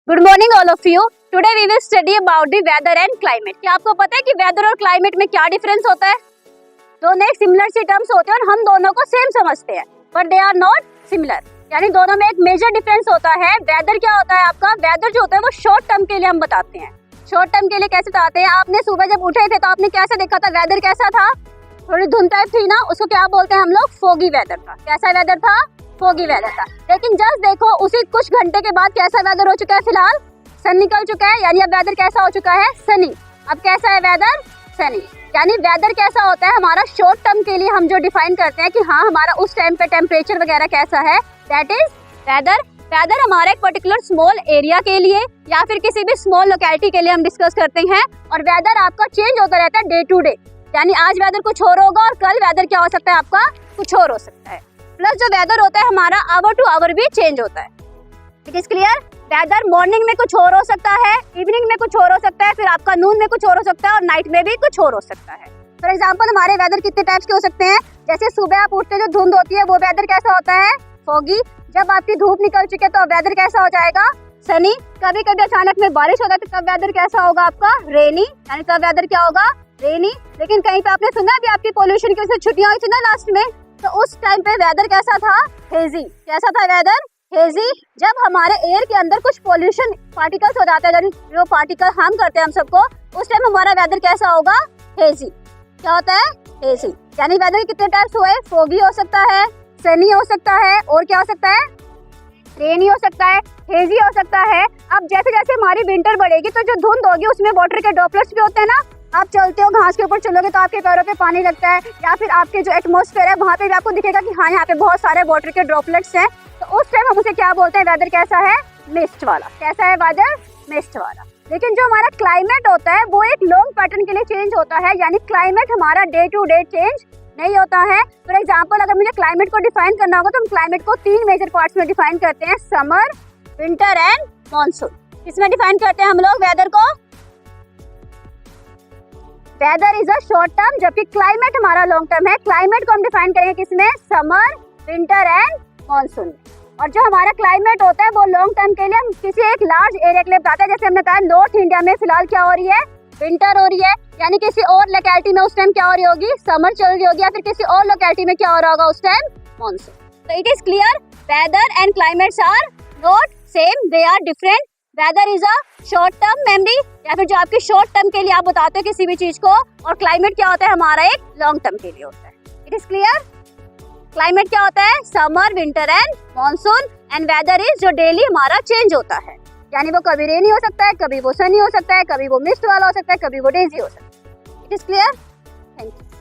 Good morning all of you. Today we will study about the weather and climate. क्या आपको पता है कि वेदर और क्लाइमेट में क्या डिफरेंस होता है? दोनों एक सिमिलर सी टर्म्स होते हैं और हम दोनों को सेम समझते हैं, but they are not similar. यानी दोनों में एक मेजर डिफरेंस होता है। वेदर क्या होता है आपका? वेदर जो होता है वो शॉर्ट टर्म के लिए हम बताते हैं। शॉर्ट टर्म के लिए कैसे बताते हैं? आपने सुबह जब उठे थे तो आपने कैसे देखा था? वेदर कैसा था? थोड़ी धुंध टाइप थी ना, उसको क्या बोलते हैं हम लोग? फोगी वेदर था। कैसा वेदर था? फोगी वेदर था। लेकिन जस्ट देखो उसी कुछ घंटे के बाद कैसा वेदर हो चुका है? फिलहाल सन निकल चुका है, यानी अब वेदर कैसा हो चुका है? सनी। अब कैसा है वेदर? सनी। यानी वेदर कैसा होता है हमारा शॉर्ट टर्म के लिए हम जो डिफाइन करते हैं कि हाँ हमारा उस टाइम पे टेम्परेचर वगैरह कैसा है, दैट इज वेदर। वेदर हमारा एक पर्टिकुलर स्मॉल एरिया के लिए या फिर किसी भी स्मॉल लोकेलिटी के लिए हम डिस्कस करते हैं। और वेदर आपका चेंज होता रहता है डे टू डे, यानी आज वेदर कुछ और होगा और कल वेदर क्या हो सकता है आपका? कुछ और हो सकता है। प्लस जो वेदर होता है हमारा आवर टू आवर भी चेंज होता है। It is clear? Weather morning में कुछ और हो सकता है, इवनिंग में कुछ और हो सकता है, फिर आपका नून में कुछ और हो सकता है और नाइट में भी कुछ और हो सकता है। फॉर एग्जाम्पल हमारे वेदर कितने टाइप्स के हो सकते हैं? जैसे सुबह आप उठते जो धुंध होती है वो वेदर कैसा होता है? फॉगी। जब आपकी धूप निकल चुकी है तो वेदर कैसा हो जाएगा? सनी। कभी कभी अचानक में बारिश होता है तो तब वेदर कैसा होगा आपका? रेनी। यानी तब वेदर क्या होगा? रेनी। लेकिन कहीं पे आपने सुना अभी आपकी पोल्यूशन की वजह से छुट्टियां हुई थी ना लास्ट में, तो उस टाइम पे वेदर कैसा था? हेजी। कैसा था वेदर? हेजी। जब हमारे एयर के अंदर कुछ पोल्यूशन पार्टिकल्स हो जाते हैं, जो पार्टिकल हार्म करते हैं हम सबको, उस टाइम हमारा वेदर कैसा होगा? हेजी। क्या होता है? हेजी। यानी वेदर के कितने टाइप्स हुए? फोगी हो सकता है, सनी हो सकता है, और क्या हो सकता है? रेनी हो सकता है, हेजी हो सकता है। अब जैसे जैसे हमारी विंटर बढ़ेगी तो जो धुंध होगी उसमें वाटर के ड्रॉपलेट्स भी होते हैं ना। आप चलते हो घास के ऊपर चलोगे तो आपके पैरों पे पानी लगता है, या फिर आपके जो एटमॉस्फेयर है वहाँ पे भी आपको दिखेगा कि हाँ यहाँ पे बहुत सारे वाटर के ड्रॉपलेट्स हैं। तो उस टाइम हम उसे क्या बोलते हैं? वेदर कैसा है? मिस्ट वाला। कैसा है वेदर? मिस्ट वाला। लेकिन जो हमारा क्लाइमेट होता है वो एक लॉन्ग पैटर्न के लिए चेंज होता है, यानी क्लाइमेट हमारा डे टू डे चेंज नहीं होता है। फॉर एग्जाम्पल अगर मुझे क्लाइमेट को डिफाइन करना होगा तो हम क्लाइमेट को 3 मेजर पार्ट्स में डिफाइन करते हैं, समर, विंटर एंड मॉनसून। किसमें डिफाइन करते हैं हम लोग वेदर को? Weather is a short term, जबकि क्लाइमेट हमारा लॉन्ग टर्म है। क्लाइमेट को हम डिफाइन करेंगे किसमें? Summer, winter and monsoon. और जो हमारा क्लाइमेट होता है वो लॉन्ग टर्म के लिए हम किसी एक लार्ज एरिया के लिए बताते हैं। जैसे हमने कहा नॉर्थ इंडिया में फिलहाल क्या हो रही है? विंटर हो रही है, यानी किसी और लोकेलिटी में उस टाइम क्या हो रही होगी? समर चल रही होगी, या फिर किसी और लोकेलिटी में क्या हो रहा होगा उस टाइम? मॉनसून। तो it is clear, weather and climates are not same, they are different. Weather is a short term memory, या फिर जो आपकी शॉर्ट टर्म के लिए आप बताते हो किसी भी चीज को, और क्लाइमेट क्या होता है हमारा? एक लॉन्ग टर्म के लिए होता है। It is clear? क्लाइमेट क्या होता है? Summer, winter and monsoon. And weather is जो डेली हमारा चेंज होता है, यानी वो कभी रेनी हो सकता है, कभी वो सनी हो सकता है, कभी वो मिस्ट वाला हो सकता है, कभी वो डेजी हो सकता है। It is clear? Thank you.